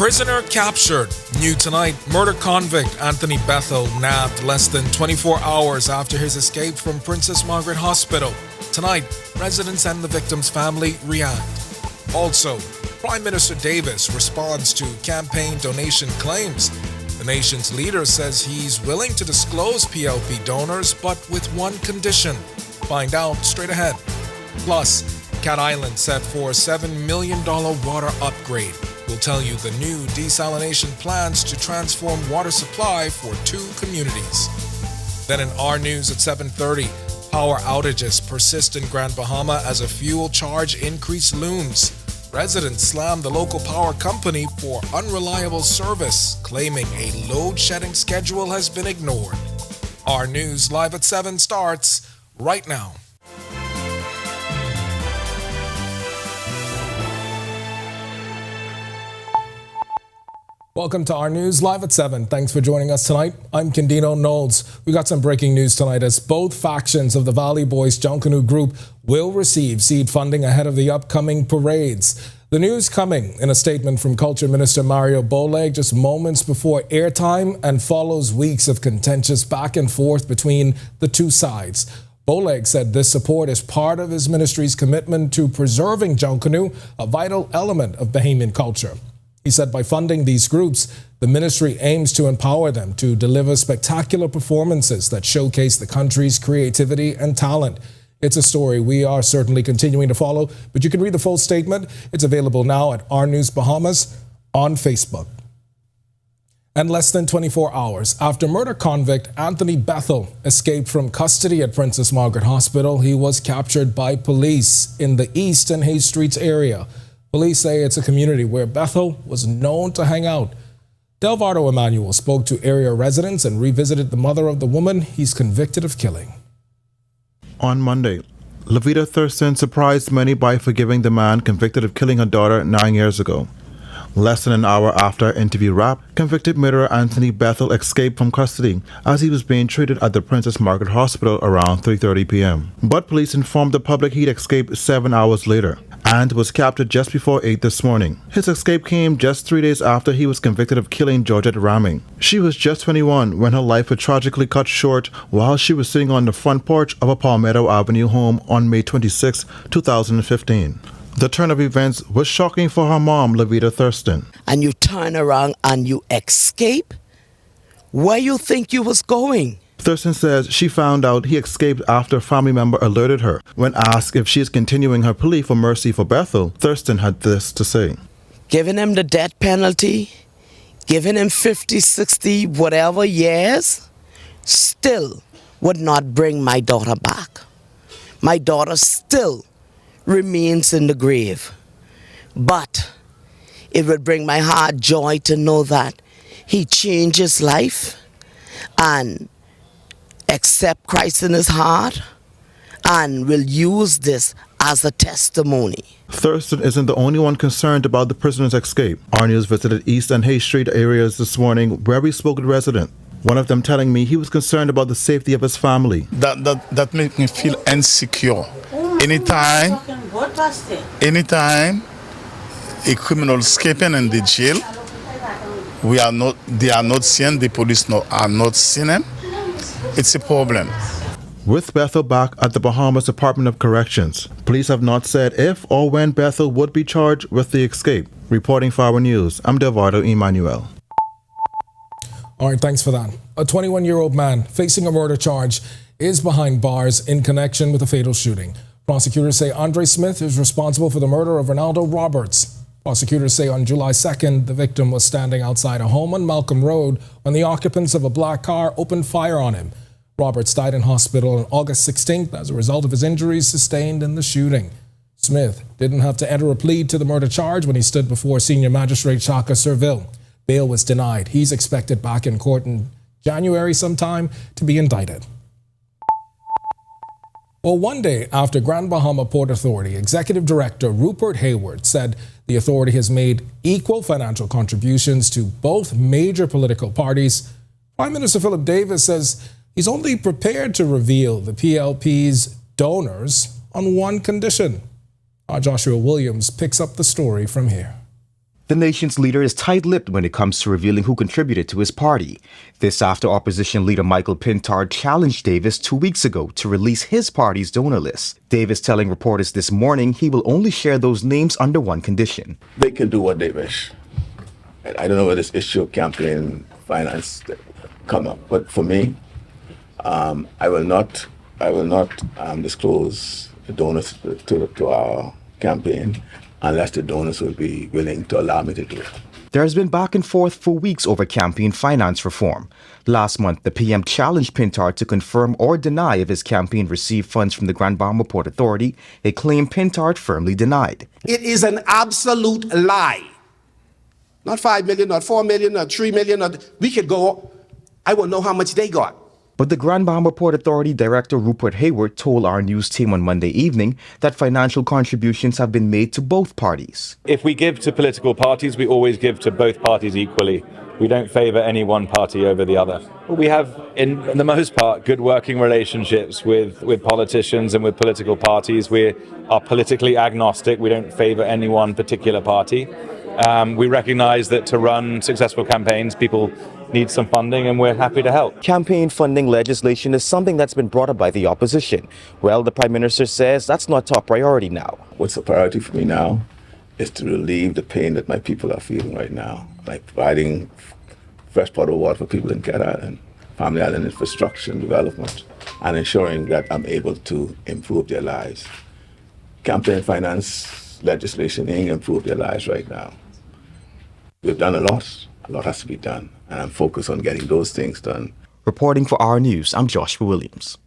Prisoner captured. New tonight, murder convict Anthony Bethel nabbed less than 24 hours after his escape from Princess Margaret Hospital. Tonight, residents and the victim's family react. Also, Prime Minister Davis responds to campaign donation claims. The nation's leader says he's willing to disclose PLP donors, but with one condition. Find out straight ahead. Plus, Cat Island set for a $7 million water upgrade. We'll tell you the new desalination plans to transform water supply for 2 communities. Then in Our News at 7:30, power outages persist in Grand Bahama as a fuel charge increase looms. Residents slam the local power company for unreliable service, claiming a load-shedding schedule has been ignored. Our News Live at 7 starts right now. Welcome to Our News Live at 7. Thanks for joining us tonight. I'm Candino Knowles. We got some breaking news tonight as both factions of the Valley Boys Junkanoo group will receive seed funding ahead of the upcoming parades. The news coming in a statement from Culture Minister Mario Boleg just moments before airtime and follows weeks of contentious back and forth between the two sides. Boleg said this support is part of his ministry's commitment to preserving Junkanoo, a vital element of Bahamian culture. He said by funding these groups, the ministry aims to empower them to deliver spectacular performances that showcase the country's creativity and talent. It's a story we are certainly continuing to follow, but you can read the full statement. It's available now at Our News Bahamas on Facebook. And less than 24 hours after murder convict Anthony Bethel escaped from custody at Princess Margaret Hospital, he was captured by police in the East and Hay Streets area. Police say it's a community where Bethel was known to hang out. Delvardo Emmanuel spoke to area residents and revisited the mother of the woman he's convicted of killing. On Monday, Levita Thurston surprised many by forgiving the man convicted of killing her daughter 9 years ago. Less than an hour after her interview wrapped, convicted murderer Anthony Bethel escaped from custody as he was being treated at the Princess Margaret Hospital around 3:30 p.m. But police informed the public he'd escaped 7 hours later and was captured just before 8 this morning. His escape came just 3 days after he was convicted of killing Georgette Ramming. She was just 21 when her life was tragically cut short while she was sitting on the front porch of a Palmetto Avenue home on May 26, 2015. The turn of events was shocking for her mom, Levita Thurston. And you turn around and you escape? Where you think you was going? Thurston says she found out he escaped after a family member alerted her. When asked if she is continuing her plea for mercy for Bethel, Thurston had this to say. Giving him the death penalty, giving him 50, 60, whatever years, still would not bring my daughter back. My daughter still remains in the grave. But it would bring my heart joy to know that he changed his life and accept Christ in his heart and will use this as a testimony. Thurston isn't the only one concerned about the prisoner's escape. Our News visited East and Hay Street areas this morning where we spoke with residents. One of them telling me he was concerned about the safety of his family. That makes me feel insecure. Anytime a criminal escaping in the jail, they are not seen, the police are not seeing him. It's a problem. With Bethel back at the Bahamas Department of Corrections, police have not said if or when Bethel would be charged with the escape. Reporting for Our News, I'm Delvardo Emmanuel. All right, thanks for that. A 21-year-old man facing a murder charge is behind bars in connection with a fatal shooting. Prosecutors say Andre Smith is responsible for the murder of Ronaldo Roberts. Prosecutors say on July 2nd, the victim was standing outside a home on Malcolm Road when the occupants of a black car opened fire on him. Roberts died in hospital on August 16th as a result of his injuries sustained in the shooting. Smith didn't have to enter a plea to the murder charge when he stood before Senior Magistrate Shaka Serville. Bail was denied. He's expected back in court in January sometime to be indicted. Well, one day after Grand Bahama Port Authority Executive Director Rupert Hayward said the authority has made equal financial contributions to both major political parties, Prime Minister Philip Davis says he's only prepared to reveal the PLP's donors on one condition. Our Joshua Williams picks up the story from here. The nation's leader is tight-lipped when it comes to revealing who contributed to his party. This after opposition leader Michael Pintard challenged Davis 2 weeks ago to release his party's donor list. Davis telling reporters this morning he will only share those names under one condition. They can do what they wish. I don't know where this issue of campaign finance come up, but for me, I will not disclose the donors to our campaign unless the donors will be willing to allow me to do it. There has been back and forth for weeks over campaign finance reform. Last month, the PM challenged Pintard to confirm or deny if his campaign received funds from the Grand Bahama Port Authority, a claim Pintard firmly denied. It is an absolute lie. Not 5 million, not 4 million, not 3 million. We could go, I won't know how much they got. But the Grand Bahama Port Authority Director Rupert Hayward told our news team on Monday evening that financial contributions have been made to both parties. If we give to political parties, we always give to both parties equally. We don't favour any one party over the other. We have, in the most part, good working relationships with politicians and with political parties. We are politically agnostic. We don't favour any one particular party. We recognise that to run successful campaigns, people need some funding, and we're happy to help. Campaign funding legislation is something that's been brought up by the opposition. Well, the Prime Minister says that's not top priority now. What's the priority for me now is to relieve the pain that my people are feeling right now, like providing fresh potable water for people in Cat Island, Family Island infrastructure and development, and ensuring that I'm able to improve their lives. Campaign finance legislation ain't improve their lives right now. We've done a lot has to be done, and I'm focused on getting those things done. Reporting for Our News, I'm Joshua Williams.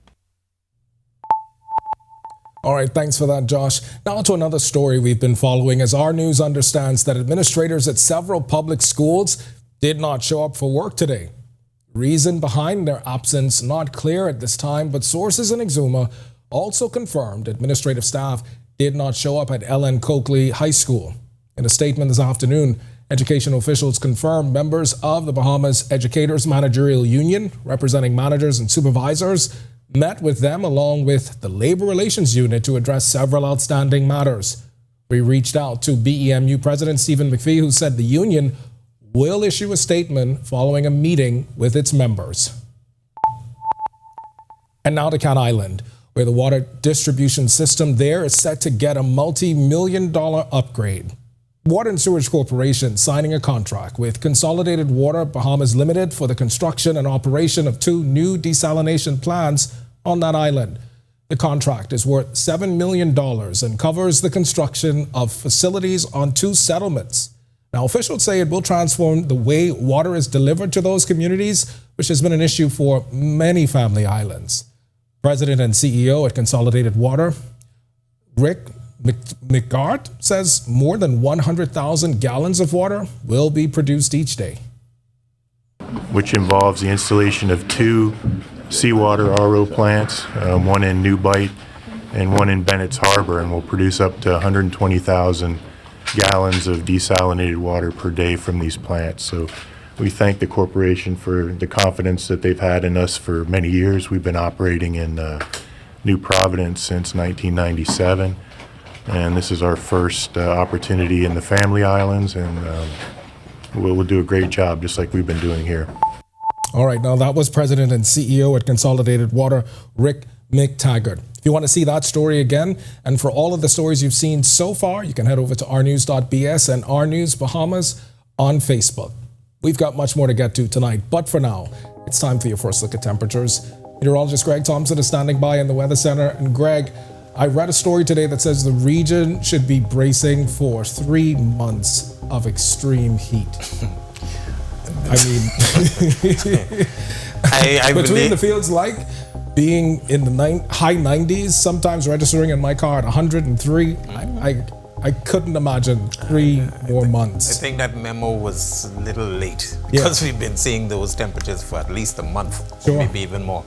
All right, thanks for that, Josh. Now to another story we've been following as Our News understands that administrators at several public schools did not show up for work today. Reason behind their absence not clear at this time, but sources in Exuma also confirmed administrative staff did not show up at Ellen Coakley High School. In a statement this afternoon, education officials confirmed members of the Bahamas Educators Managerial Union, representing managers and supervisors, met with them along with the Labor Relations Unit to address several outstanding matters. We reached out to BEMU President Stephen McPhee, who said the union will issue a statement following a meeting with its members. And now to Cat Island, where the water distribution system there is set to get a multi-million-dollar upgrade. Water and Sewage Corporation signing a contract with Consolidated Water Bahamas Limited for the construction and operation of 2 new desalination plants on that island. The contract is worth $7 million and covers the construction of facilities on 2 settlements. Now, officials say it will transform the way water is delivered to those communities, which has been an issue for many family islands. President and CEO at Consolidated Water, Rick McGart, says more than 100,000 gallons of water will be produced each day. Which involves the installation of 2 seawater RO plants, one in New Bight and one in Bennett's Harbor, and will produce up to 120,000 gallons of desalinated water per day from these plants. So we thank the corporation for the confidence that they've had in us for many years. We've been operating in New Providence since 1997. And this is our first opportunity in the Family Islands, and we'll do a great job just like we've been doing here. All right, now that was President and CEO at Consolidated Water, Rick McTaggart. If you want to see that story again, and for all of the stories you've seen so far, you can head over to ournews.bs and Our News Bahamas on Facebook. We've got much more to get to tonight, but for now, it's time for your first look at temperatures. Meteorologist Greg Thompson is standing by in the Weather Center. And Greg, I read a story today that says the region should be bracing for 3 months of extreme heat. I mean, between the fields like being in the high 90s, sometimes registering in my car at 103, I couldn't imagine 3 more months. I think that memo was a little late because we've been seeing those temperatures for at least a month, maybe even more.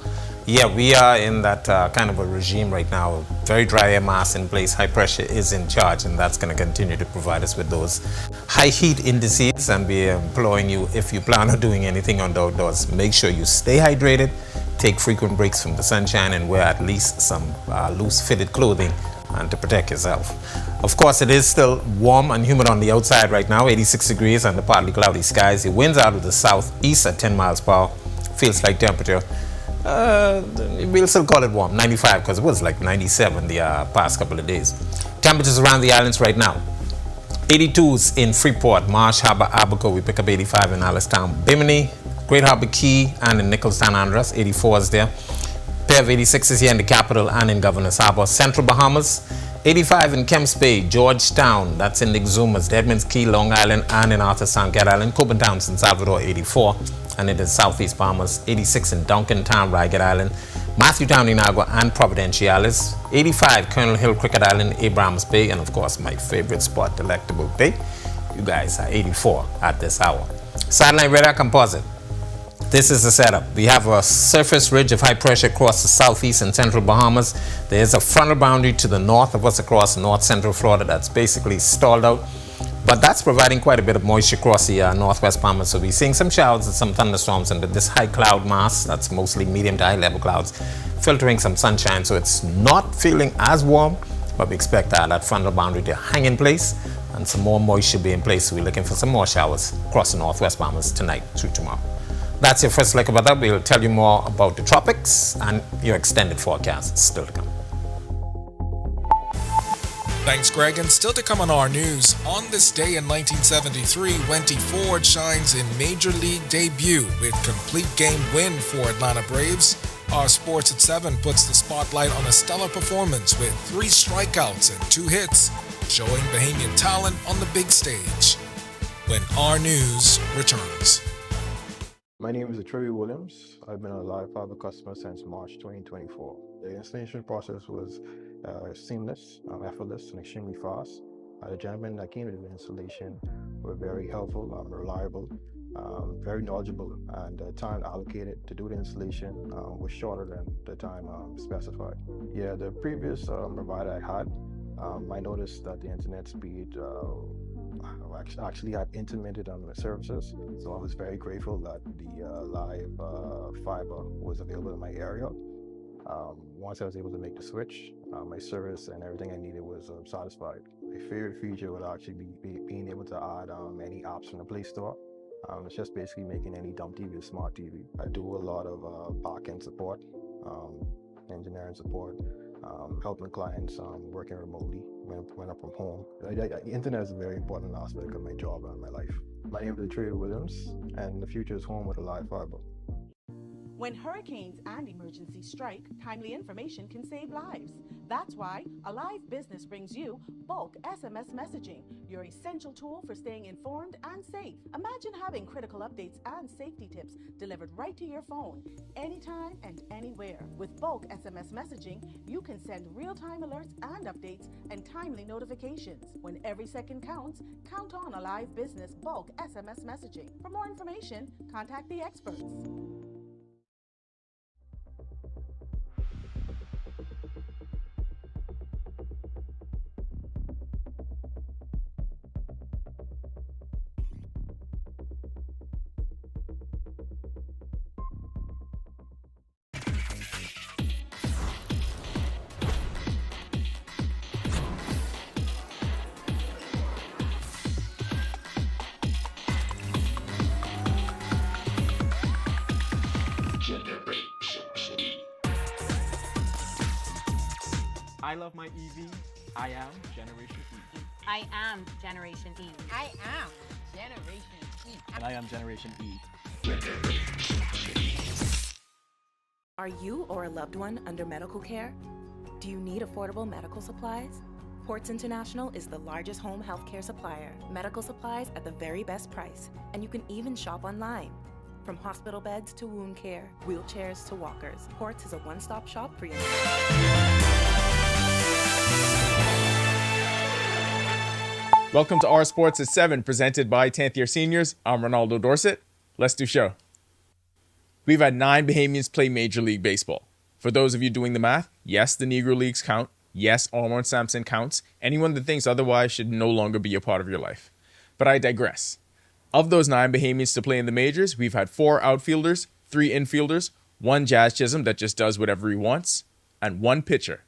Yeah, we are in that kind of a regime right now. Very dry air mass in place, high pressure is in charge, and that's going to continue to provide us with those high heat indices. And be imploring you, if you plan on doing anything on the outdoors, make sure you stay hydrated, take frequent breaks from the sunshine, and wear at least some loose fitted clothing and to protect yourself. Of course, it is still warm and humid on the outside right now, 86 degrees under partly cloudy skies. The winds out of the southeast at 10 miles per hour. Feels like temperature. We'll still call it warm, 95, because it was like 97 the past couple of days. Temperatures around the islands right now. 82s in Freeport, Marsh Harbor, Abaco. We pick up 85 in Alistown, Bimini, Great Harbor Key, and in Nicholstown, Andros. 84s there. Pair of 86s here in the capital and in Governor's Harbor. Central Bahamas, 85 in Kemps Bay, Georgetown, that's in the Exumas, Deadman's Key, Long Island, and in Arthur Sound, Cat Island. Copen Town, San Salvador, 84. And in the Southeast Bahamas, 86 in Duncan Town, Ragged Island, Matthewtown, Inagua, and Providenciales. 85, Colonel Hill, Cricket Island, Abrams Bay, and of course my favorite spot, Delectable Bay. You guys are 84 at this hour. Satellite radar composite. This is the setup. We have a surface ridge of high pressure across the southeast and central Bahamas. There's a frontal boundary to the north of us across north central Florida that's basically stalled out. But that's providing quite a bit of moisture across the northwest Bahamas. So we're seeing some showers and some thunderstorms under this high cloud mass. That's mostly medium to high level clouds, filtering some sunshine. So it's not feeling as warm, but we expect that frontal boundary to hang in place and some more moisture be in place. So we're looking for some more showers across the northwest Bahamas tonight through tomorrow. That's your first look about that. We'll tell you more about the tropics and your extended forecast still to come. Thanks, Greg. And still to come on Our News, on this day in 1973, Wenty Ford shines in Major League debut with complete game win for Atlanta Braves. Our Sports at 7 puts the spotlight on a stellar performance with 3 strikeouts and 2 hits, showing Bahamian talent on the big stage. When Our News returns. My name is Trevi Williams. I've been a live fiber customer since March 2024. The installation process was seamless, effortless, and extremely fast. The gentlemen that came to the installation were very helpful, reliable, very knowledgeable, and the time allocated to do the installation was shorter than the time specified. Yeah, the previous provider I had, I noticed that the internet speed actually had intermittent services, so I was very grateful that the live fiber was available in my area. Once I was able to make the switch, my service and everything I needed was satisfied. My favorite feature would actually be being able to add any apps from the Play Store. It's just basically making any dumb TV a smart TV. I do a lot of back-end support, engineering support, helping clients working remotely when I'm from home. The internet is a very important aspect of my job and my life. My name is Trey Williams, and the future is home with a live fiber. When hurricanes and emergencies strike, timely information can save lives. That's why Alive Business brings you bulk SMS messaging, your essential tool for staying informed and safe. Imagine having critical updates and safety tips delivered right to your phone, anytime and anywhere. With bulk SMS messaging, you can send real-time alerts and updates and timely notifications. When every second counts, count on Alive Business bulk SMS messaging. For more information, contact the experts. I love my EV. I am Generation E. I am Generation E. I am Generation E. And I am Generation E. Are you or a loved one under medical care? Do you need affordable medical supplies? Ports International is the largest home healthcare supplier. Medical supplies at the very best price. And you can even shop online. From hospital beds to wound care, wheelchairs to walkers, Ports is a one-stop shop for your Welcome to Our Sports at 7, presented by 10th year seniors. I'm Ronaldo Dorset. Let's do show. We've had 9 Bahamians play Major League Baseball. For those of you doing the math, yes, the Negro Leagues count. Yes, Omar Sampson counts. Anyone that thinks otherwise should no longer be a part of your life. But I digress. Of those 9 Bahamians to play in the majors, we've had 4 outfielders, 3 infielders, one Jazz Chisholm that just does whatever he wants, and one pitcher,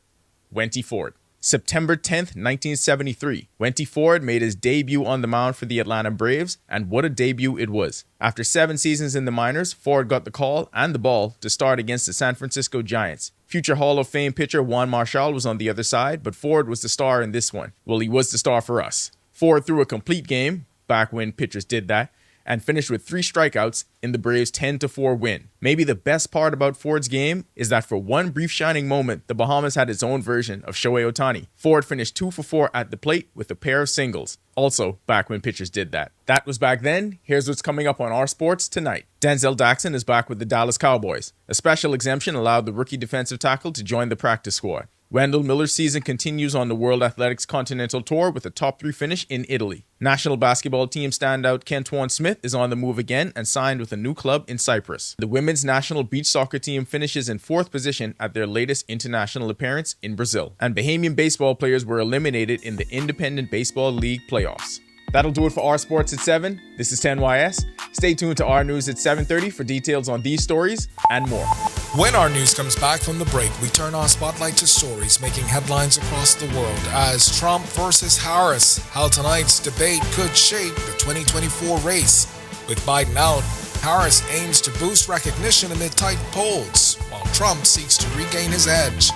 Wenty Ford. September 10th, 1973, Wenty Ford made his debut on the mound for the Atlanta Braves, and what a debut it was. After 7 seasons in the minors, Ford got the call and the ball to start against the San Francisco Giants. Future Hall of Fame pitcher Juan Marshall was on the other side, but Ford was the star in this one. Well, he was the star for us. Ford threw a complete game, back when pitchers did that, and finished with 3 strikeouts in the Braves' 10-4 win. Maybe the best part about Ford's game is that for one brief shining moment, the Bahamas had its own version of Shohei Ohtani. Ford finished 2 for 4 at the plate with a pair of singles. Also, back when pitchers did that. That was back then. Here's what's coming up on Our Sports tonight. Denzel Daxon is back with the Dallas Cowboys. A special exemption allowed the rookie defensive tackle to join the practice squad. Wendell Miller's season continues on the World Athletics Continental Tour with a top 3 finish in Italy. National basketball team standout Kentuan Smith is on the move again and signed with a new club in Cyprus. The women's national beach soccer team finishes in 4th position at their latest international appearance in Brazil. And Bahamian baseball players were eliminated in the Independent Baseball League playoffs. That'll do it for Our Sports at 7. This is 10YS. Stay tuned to Our News at 7:30 for details on these stories and more. When our news comes back from the break, we turn our spotlight to stories making headlines across the world as Trump versus Harris, how tonight's debate could shape the 2024 race. With Biden out, Harris aims to boost recognition amid tight polls, while Trump seeks to regain his edge.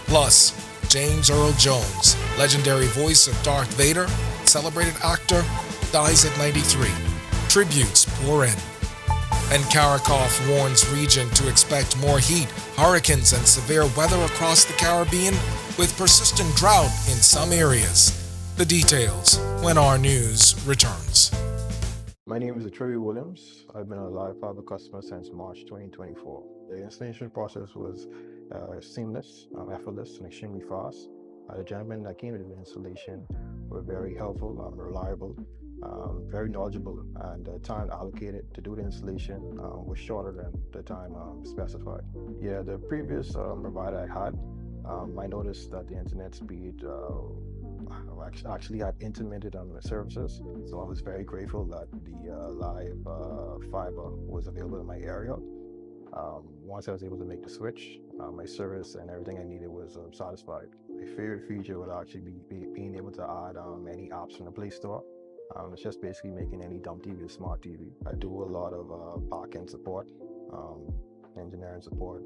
Plus, James Earl Jones, legendary voice of Darth Vader, celebrated actor, dies at 93. Tributes pour in. And Karakov warns region to expect more heat, hurricanes, and severe weather across the Caribbean, with persistent drought in some areas. The details when Our News returns. My name is Trevor Williams. I've been a Live Fiber customer since March 2024. The installation process was seamless, effortless, and extremely fast. The gentlemen that came to the installation were very helpful, reliable, very knowledgeable, and the time allocated to do the installation was shorter than the time specified. Yeah, the previous provider I had, I noticed that the internet speed actually had intermittent on the services, so I was very grateful that the live fiber was available in my area. Once I was able to make the switch, my service and everything I needed was satisfied. My favorite feature would actually be being able to add any apps from the Play Store. It's just basically making any dumb TV a smart TV. I do a lot of back-end support, engineering support,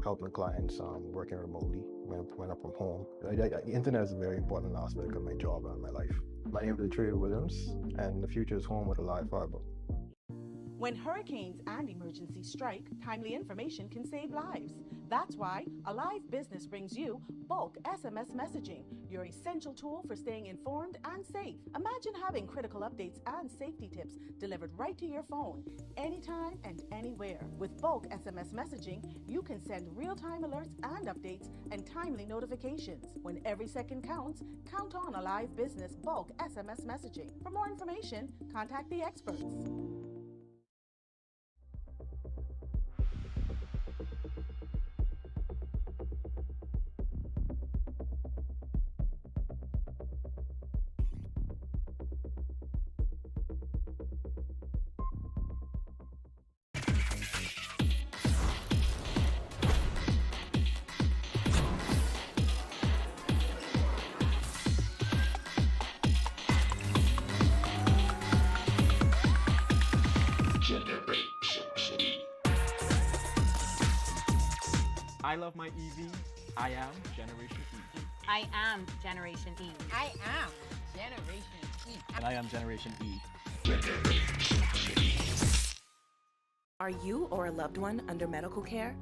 helping clients working remotely when I'm from home. The internet is a very important aspect of my job and my life. My name is Trey Williams, and the future is home with a live fiber. When hurricanes and emergencies strike, timely information can save lives. That's why Alive Business brings you bulk SMS messaging, your essential tool for staying informed and safe. Imagine having critical updates and safety tips delivered right to your phone, anytime and anywhere. With bulk SMS messaging, you can send real-time alerts and updates and timely notifications. When every second counts, count on Alive Business bulk SMS messaging. For more information, contact the experts. I love my EV. I am Generation E. I am Generation E. I am Generation E. And I am Generation E. Are you or a loved one under medical care?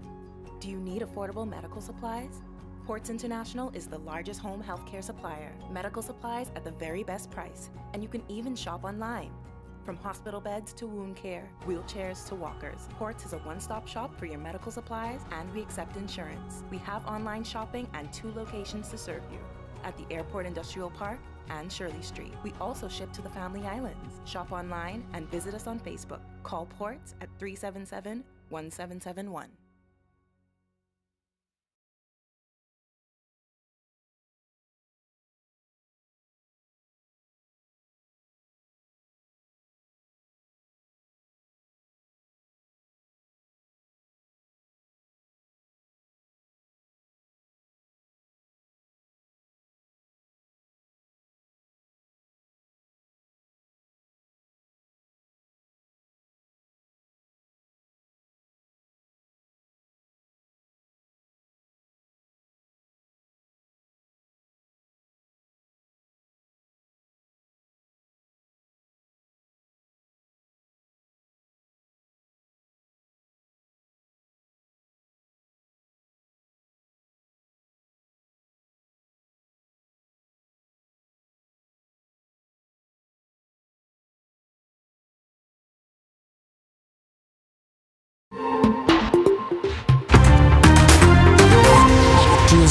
Do you need affordable medical supplies? Ports International is the largest home healthcare supplier. Medical supplies at the very best price, and you can even shop online. From hospital beds to wound care, wheelchairs to walkers, Ports is a one-stop shop for your medical supplies, and we accept insurance. We have online shopping and 2 locations to serve you, at the Airport Industrial Park and Shirley Street. We also ship to the Family Islands. Shop online and visit us on Facebook. Call Ports at 377-1771.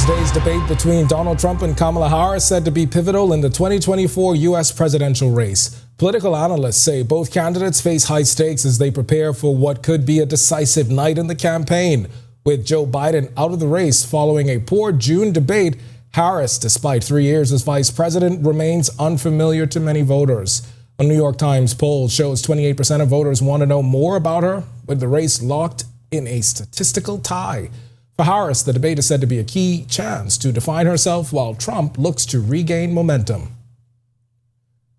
Today's debate between Donald Trump and Kamala Harris said to be pivotal in the 2024 U.S. presidential race. Political analysts say both candidates face high stakes as they prepare for what could be a decisive night in the campaign. With Joe Biden out of the race following a poor June debate, Harris, despite 3 years as vice president, remains unfamiliar to many voters. A New York Times poll shows 28% of voters want to know more about her, with the race locked in a statistical tie. For Harris, the debate is said to be a key chance to define herself while Trump looks to regain momentum.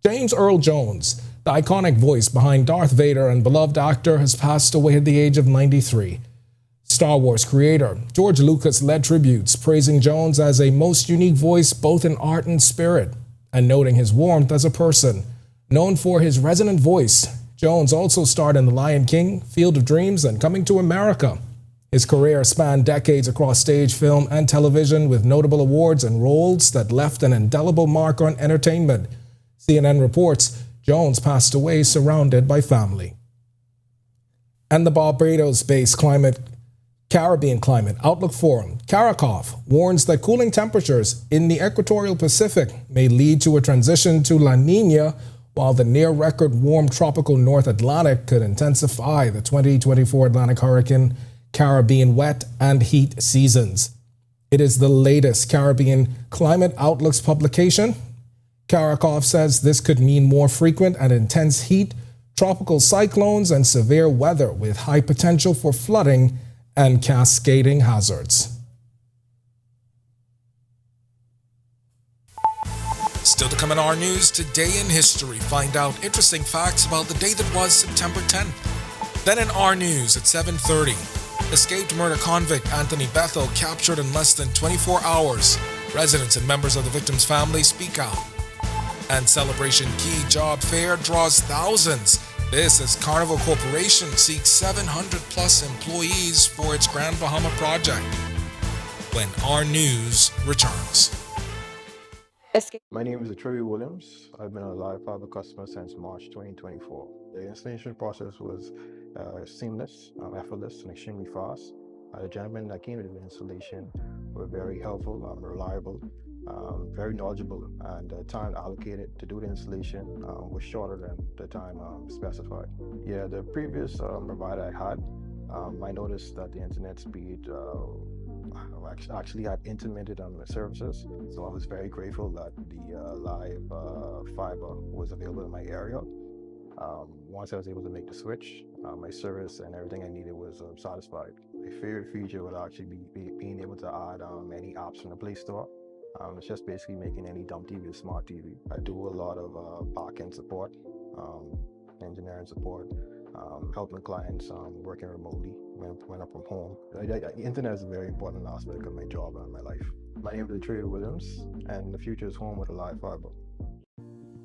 James Earl Jones, the iconic voice behind Darth Vader and beloved actor, has passed away at the age of 93. Star Wars creator George Lucas led tributes, praising Jones as a most unique voice both in art and spirit, and noting his warmth as a person. Known for his resonant voice, Jones also starred in The Lion King, Field of Dreams, and Coming to America. His career spanned decades across stage, film, and television, with notable awards and roles that left an indelible mark on entertainment. CNN reports Jones passed away surrounded by family. And the Barbados-based Caribbean Climate Outlook Forum, CARICOF, warns that cooling temperatures in the equatorial Pacific may lead to a transition to La Nina, while the near-record warm tropical North Atlantic could intensify the 2024 Atlantic hurricane Caribbean wet and heat seasons. It is the latest Caribbean Climate Outlooks publication. CARICOF says this could mean more frequent and intense heat, tropical cyclones, and severe weather with high potential for flooding and cascading hazards. Still to come in Our News, Today in History. Find out interesting facts about the day that was September 10th. Then in Our News at 7:30, escaped murder convict Anthony Bethel captured in less than 24 hours. Residents and members of the victim's family speak out. And Celebration Key Job Fair draws thousands. This as Carnival Corporation seeks 700 plus employees for its Grand Bahama project. When Our News returns. My name is Trevor Williams. I've been a Live Fiber customer since March 2024. The installation process was seamless, effortless, and extremely fast. The gentlemen that came to the installation were very helpful, reliable, very knowledgeable, and the time allocated to do the installation was shorter than the time specified. Yeah, the previous provider I had, I noticed that the internet speed actually had intermittent services, so I was very grateful that the live fiber was available in my area. Once I was able to make the switch, my service and everything I needed was satisfied. My favorite feature would actually be being able to add any apps from the Play Store. It's just basically making any dumb TV a smart TV. I do a lot of back-end support, engineering support, helping clients working remotely when I'm from home. The internet is a very important aspect of my job and my life. My name is Trevor Williams, and the future is home with a live fiber.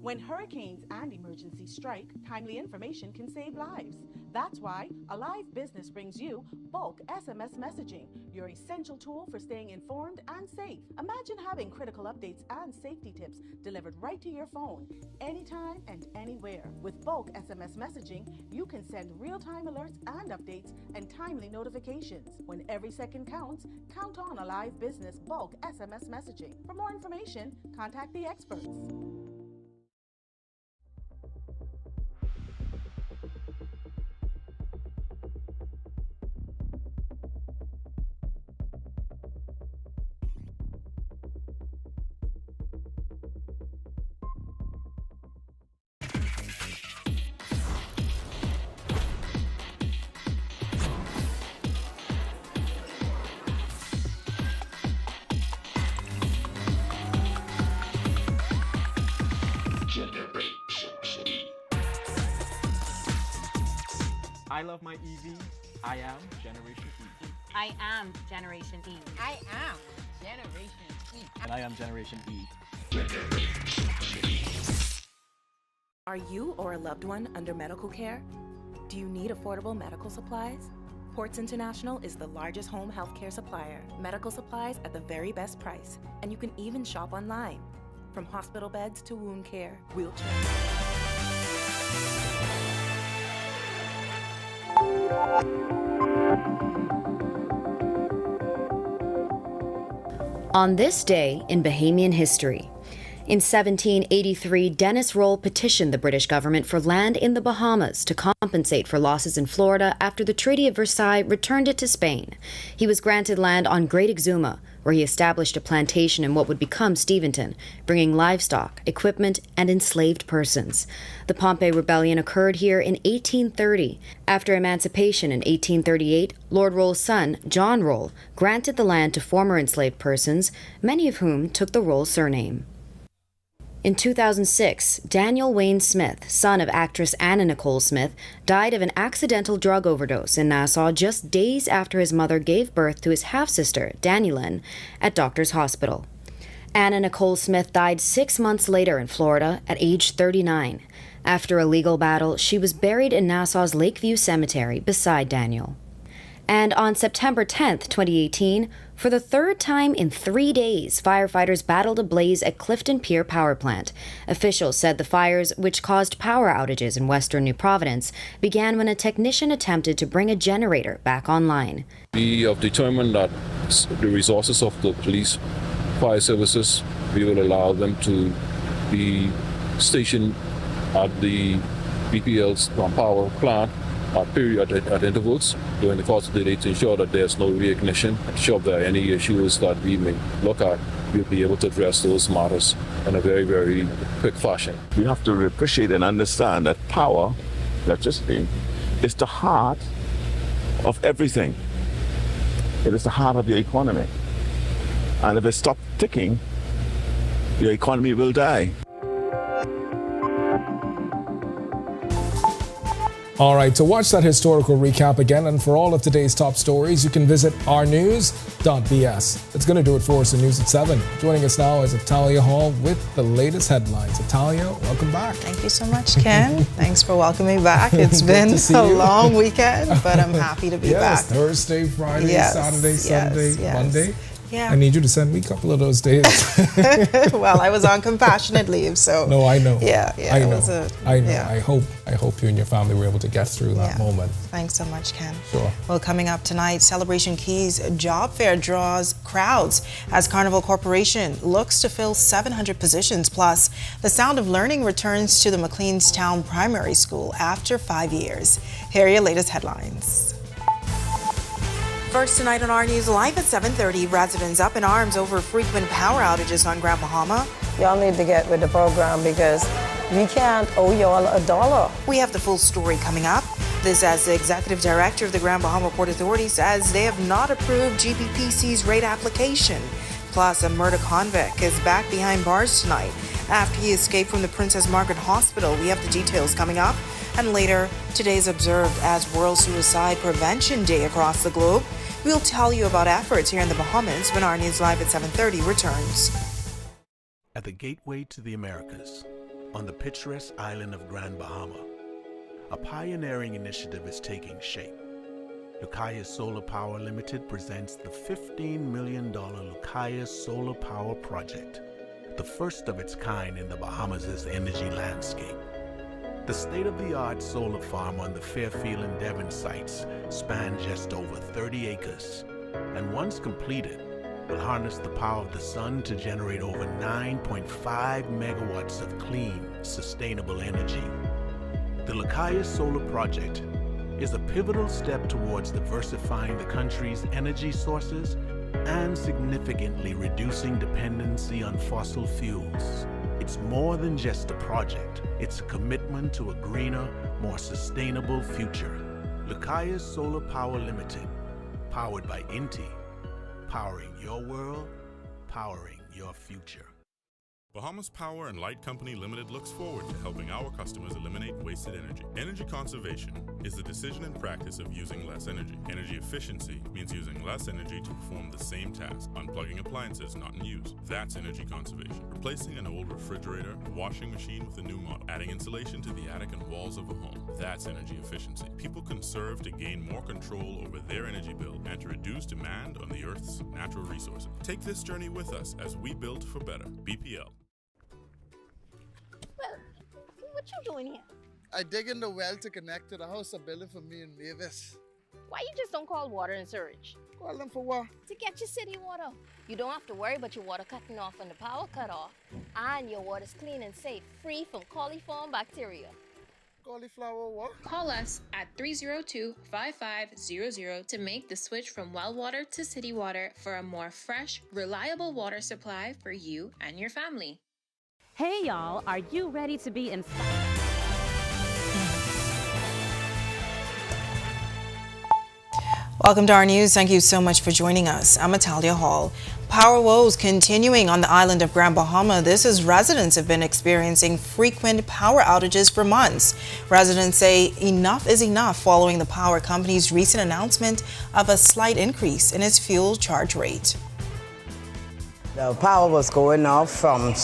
When hurricanes and emergencies strike, timely information can save lives. That's why Alive Business brings you bulk SMS messaging, your essential tool for staying informed and safe. Imagine having critical updates and safety tips delivered right to your phone, anytime and anywhere. With bulk SMS messaging, you can send real-time alerts and updates and timely notifications. When every second counts, count on Alive Business bulk SMS messaging. For more information, contact the experts. I love my EV. I am Generation E. I am Generation E. I am Generation E. And I am Generation E. Are you or a loved one under medical care? Do you need affordable medical supplies? Ports International is the largest home healthcare supplier. Medical supplies at the very best price. And you can even shop online. From hospital beds to wound care, wheelchairs. On this day in Bahamian history, in 1783, Dennis Roll petitioned the British government for land in the Bahamas to compensate for losses in Florida after the Treaty of Versailles returned it to Spain. He was granted land on Great Exuma, where he established a plantation in what would become Steventon, bringing livestock, equipment, and enslaved persons. The Pompey Rebellion occurred here in 1830. After emancipation in 1838, Lord Roll's son, John Roll, granted the land to former enslaved persons, many of whom took the Roll surname. In 2006, Daniel Wayne Smith, son of actress Anna Nicole Smith, died of an accidental drug overdose in Nassau just days after his mother gave birth to his half-sister, Danielyn, at Doctors Hospital. Anna Nicole Smith died 6 months later in Florida at age 39. After a legal battle, she was buried in Nassau's Lakeview Cemetery beside Daniel. And on September 10th, 2018, for the third time in 3 days, firefighters battled a blaze at Clifton Pier Power Plant. Officials said the fires, which caused power outages in western New Providence, began when a technician attempted to bring a generator back online. We have determined that the resources of the police fire services, we will allow them to be stationed at the BPL's power plant at intervals during the course of the day to ensure that there's no reignition. Sure, if there are any issues that we may look at, we'll be able to address those matters in a very, very quick fashion. We have to appreciate and understand that power, electricity, is the heart of everything. It is the heart of your economy. And if it stops ticking, your economy will die. All right, to watch that historical recap again and for all of today's top stories, you can visit ournews.bs. That's going to do it for us in News at 7. Joining us now is Atalia Hall with the latest headlines. Atalia, welcome back. Thank you so much, Ken. Thanks for welcoming me back. It's been a long weekend, but I'm happy to be back. Thursday, Friday, Saturday, Sunday, Monday. Yeah. I need you to send me a couple of those days. Well, I was on compassionate leave, so. No, I know. Yeah. I know. I know. Yeah. I hope you and your family were able to get through that moment. Thanks so much, Ken. Sure. Well, coming up tonight, Celebration Key's job fair draws crowds as Carnival Corporation looks to fill 700 positions. Plus, the Sound of Learning returns to the McLean's Town Primary School after 5 years. Here are your latest headlines. First tonight on Our News Live at 7:30, residents up in arms over frequent power outages on Grand Bahama. Y'all need to get with the program because we can't owe y'all $1. We have the full story coming up. This as the executive director of the Grand Bahama Port Authority says they have not approved GBPC's rate application. Plus, a murder convict is back behind bars tonight after he escaped from the Princess Margaret Hospital. We have the details coming up. And later, today is observed as World Suicide Prevention Day across the globe. We'll tell you about efforts here in the Bahamas when Our News Live at 7:30 returns. At the gateway to the Americas, on the picturesque island of Grand Bahama, a pioneering initiative is taking shape. Lucaya Solar Power Limited presents the $15 million Lucaya Solar Power Project, the first of its kind in the Bahamas' energy landscape. The state-of-the-art solar farm on the Fairfield and Devon sites spans just over 30 acres, and once completed, will harness the power of the sun to generate over 9.5 megawatts of clean, sustainable energy. The Lucaya Solar Project is a pivotal step towards diversifying the country's energy sources and significantly reducing dependency on fossil fuels. It's more than just a project. It's a commitment to a greener, more sustainable future. Lucaya Solar Power Limited, powered by Inti, powering your world, powering your future. Bahamas Power and Light Company Limited looks forward to helping our customers eliminate wasted energy. Energy conservation is the decision and practice of using less energy. Energy efficiency means using less energy to perform the same task, unplugging appliances not in use. That's energy conservation. Replacing an old refrigerator, washing machine with a new model, adding insulation to the attic and walls of a home. That's energy efficiency. People conserve to gain more control over their energy bill and to reduce demand on the Earth's natural resources. Take this journey with us as we build for better. BPL. What you doing here? I dig in the well to connect to the house of building for me and Mavis. Why you just don't call water and sewage? Call them for what? To get your city water. You don't have to worry about your water cutting off when the power cut off. And your water's clean and safe, free from coliform bacteria. Cauliflower what? Call us at 302-5500 to make the switch from well water to city water for a more fresh, reliable water supply for you and your family. Hey y'all, are you ready to be inspired? Welcome to Our News. Thank you so much for joining us. I'm Atalia Hall. Power woes continuing on the island of Grand Bahama. This as residents have been experiencing frequent power outages for months. Residents say enough is enough following the power company's recent announcement of a slight increase in its fuel charge rate. The power was going off from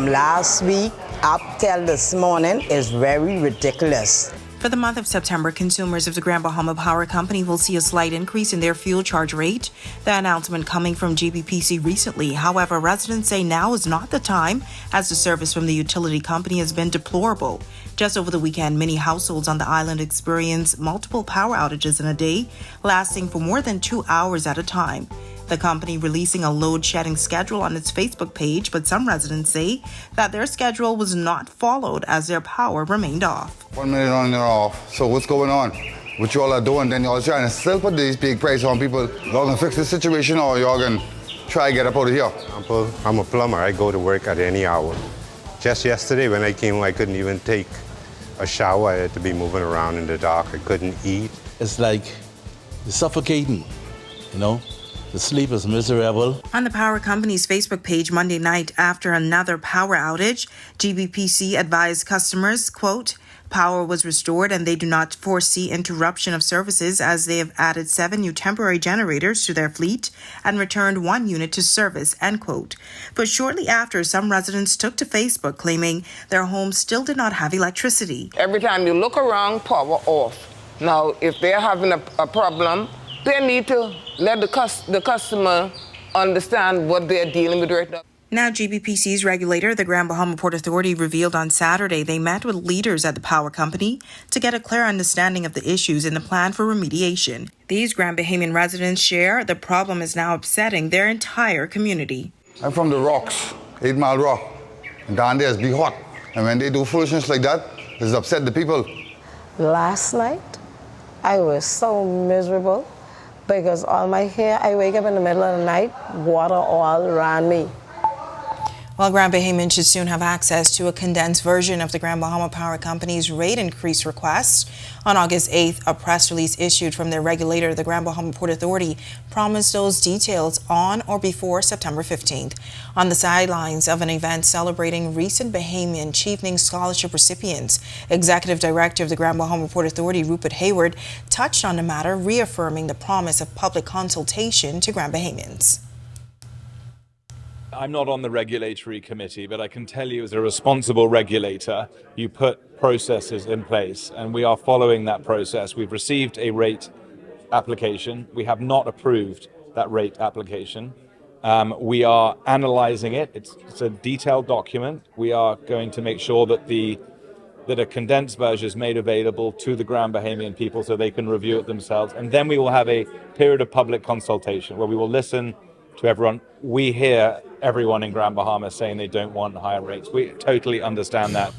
last week up till this morning. Is very ridiculous. For the month of September, consumers of the Grand Bahama Power Company will see a slight increase in their fuel charge rate. The announcement coming from GBPC recently. However, residents say now is not the time, as the service from the utility company has been deplorable. Just over the weekend, many households on the island experienced multiple power outages in a day, lasting for more than 2 hours at a time. The company releasing a load shedding schedule on its Facebook page, but some residents say that their schedule was not followed as their power remained off. 1 minute on and off. So what's going on? What you all are doing? Then y'all trying to still put these big prices on people. Y'all gonna fix the situation or y'all gonna try to get up out of here? I'm a plumber. I go to work at any hour. Just yesterday when I came, I couldn't even take a shower. I had to be moving around in the dark. I couldn't eat. It's like it's suffocating, you know? The sleep is miserable. On the power company's Facebook page Monday night after another power outage, GBPC advised customers, quote, power was restored and they do not foresee interruption of services as they have added 7 new temporary generators to their fleet and returned 1 unit to service, end quote. But shortly after, some residents took to Facebook claiming their homes still did not have electricity. Every time you look around, power off. Now, if they're having a problem, they need to let the customer understand what they're dealing with right now. Now, GBPC's regulator, the Grand Bahama Port Authority, revealed on Saturday they met with leaders at the power company to get a clear understanding of the issues and the plan for remediation. These Grand Bahamian residents share the problem is now upsetting their entire community. I'm from the Rocks, 8 Mile Rock. And down there is be hot. And when they do foolishness like that, it's upset the people. Last night, I was so miserable because all my hair, I wake up in the middle of the night, water all around me. While Grand Bahamian should soon have access to a condensed version of the Grand Bahama Power Company's rate increase request, on August 8th, a press release issued from their regulator, the Grand Bahama Port Authority, promised those details on or before September 15th. On the sidelines of an event celebrating recent Bahamian Chevening Scholarship recipients, Executive Director of the Grand Bahama Port Authority, Rupert Hayward, touched on the matter, reaffirming the promise of public consultation to Grand Bahamians. I'm not on the regulatory committee, but I can tell you as a responsible regulator, you put processes in place and we are following that process. We've received a rate application. We have not approved that rate application. We are analyzing it. It's a detailed document. We are going to make sure that a condensed version is made available to the Grand Bahamian people so they can review it themselves. And then we will have a period of public consultation where we will listen to everyone. We hear everyone in Grand Bahama saying they don't want higher rates. We totally understand that.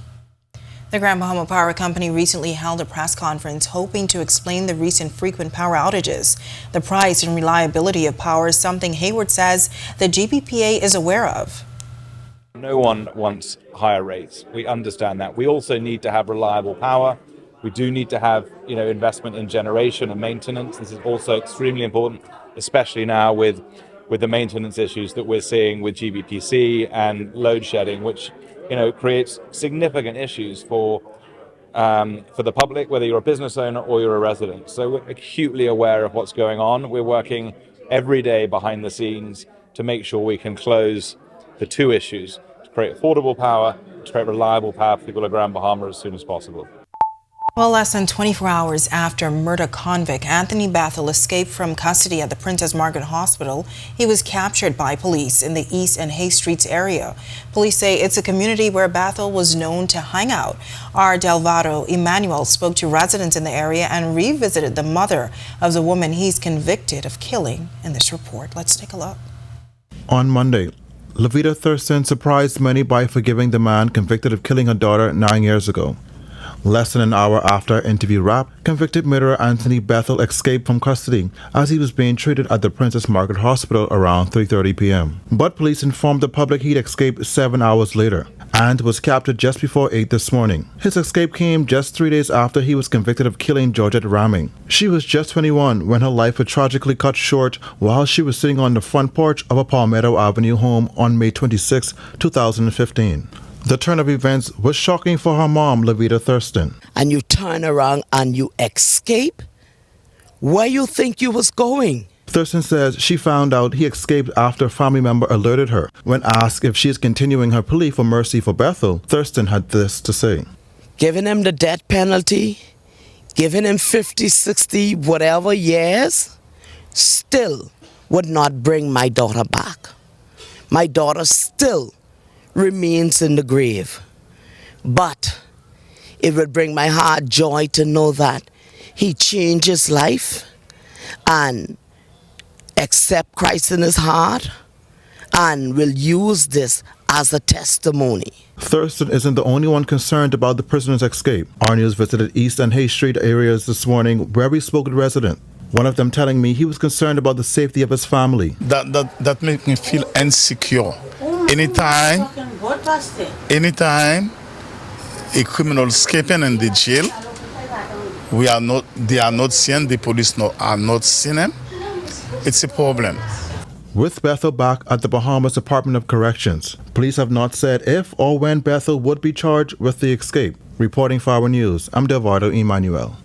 The Grand Bahama Power Company recently held a press conference hoping to explain the recent frequent power outages. The price and reliability of power is something Hayward says the GBPA is aware of. No one wants higher rates. We understand that. We also need to have reliable power. We do need to have, investment in generation and maintenance. This is also extremely important, especially now with the maintenance issues that we're seeing with GBPC and load shedding, which creates significant issues for the public, whether you're a business owner or you're a resident. So we're acutely aware of what's going on. We're working every day behind the scenes to make sure we can close the two issues, to create affordable power, to create reliable power for people of Grand Bahama as soon as possible. Well, less than 24 hours after murder convict Anthony Bethel escaped from custody at the Princess Margaret Hospital, he was captured by police in the East and Hay Streets area. Police say it's a community where Bethel was known to hang out. Our Delvado Emmanuel spoke to residents in the area and revisited the mother of the woman he's convicted of killing in this report. Let's take a look. On Monday, Levita Thurston surprised many by forgiving the man convicted of killing her daughter 9 years ago. Less than an hour after her interview wrapped, convicted murderer Anthony Bethel escaped from custody as he was being treated at the Princess Margaret Hospital around 3:30 p.m. But police informed the public he'd escaped 7 hours later and was captured just before 8 this morning. His escape came just 3 days after he was convicted of killing Georgette Ramming. She was just 21 when her life was tragically cut short while she was sitting on the front porch of a Palmetto Avenue home on May 26, 2015. The turn of events was shocking for her mom, Levita Thurston. And you turn around and you escape? Where you think you was going? Thurston says she found out he escaped after a family member alerted her. When asked if she is continuing her plea for mercy for Bethel, Thurston had this to say. Giving him the death penalty, giving him 50, 60, whatever years, still would not bring my daughter back. My daughter still remains in the grave. But it would bring my heart joy to know that he changed his life and accept Christ in his heart and will use this as a testimony. Thurston isn't the only one concerned about the prisoner's escape. Our News visited East and Hay Street areas this morning where we spoke with residents. One of them telling me he was concerned about the safety of his family. That makes me feel insecure. Anytime a criminal escaping in the jail, they are not seen, the police are not seeing him, it's a problem. With Bethel back at the Bahamas Department of Corrections, police have not said if or when Bethel would be charged with the escape. Reporting for Our News, I'm Delvardo Emmanuel.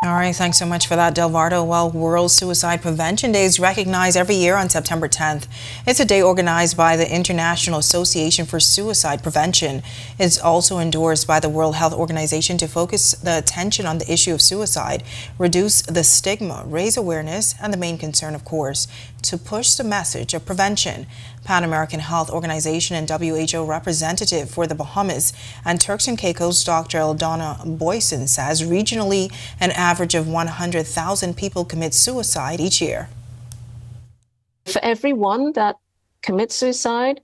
All right, thanks so much for that, Delvardo. Well, World Suicide Prevention Day is recognized every year on September 10th. It's a day organized by the International Association for Suicide Prevention. It's also endorsed by the World Health Organization to focus the attention on the issue of suicide, reduce the stigma, raise awareness, and the main concern, of course, to push the message of prevention. Pan American Health Organization and WHO representative for the Bahamas and Turks and Caicos, Dr. Eldona Boyson, says regionally an average of 100,000 people commit suicide each year. For every one that commits suicide,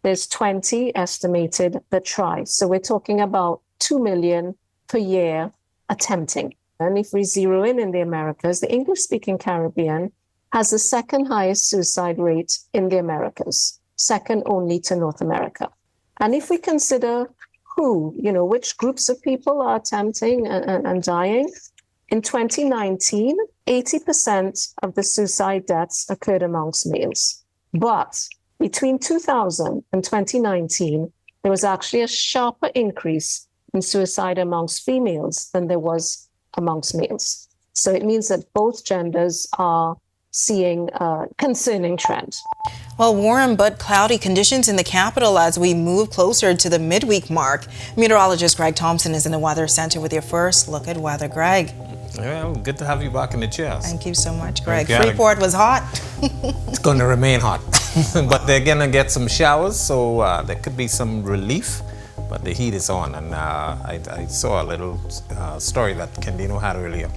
there's 20 estimated that try. So we're talking about 2 million per year attempting. And if we zero in the Americas, the English-speaking Caribbean has the second highest suicide rate in the Americas, second only to North America. And if we consider which groups of people are attempting and dying, in 2019, 80% of the suicide deaths occurred amongst males. But between 2000 and 2019, there was actually a sharper increase in suicide amongst females than there was amongst males. So it means that both genders are seeing a concerning trend. Well, warm but cloudy conditions in the capital as we move closer to the midweek mark. Meteorologist Greg Thompson is in the Weather Center with your first look at weather. Greg. Well, good to have you back in the chairs. Thank you so much, Greg. Freeport was hot. It's going to remain hot, but they're going to get some showers, so there could be some relief. But the heat is on, and I saw a little story that Candino had earlier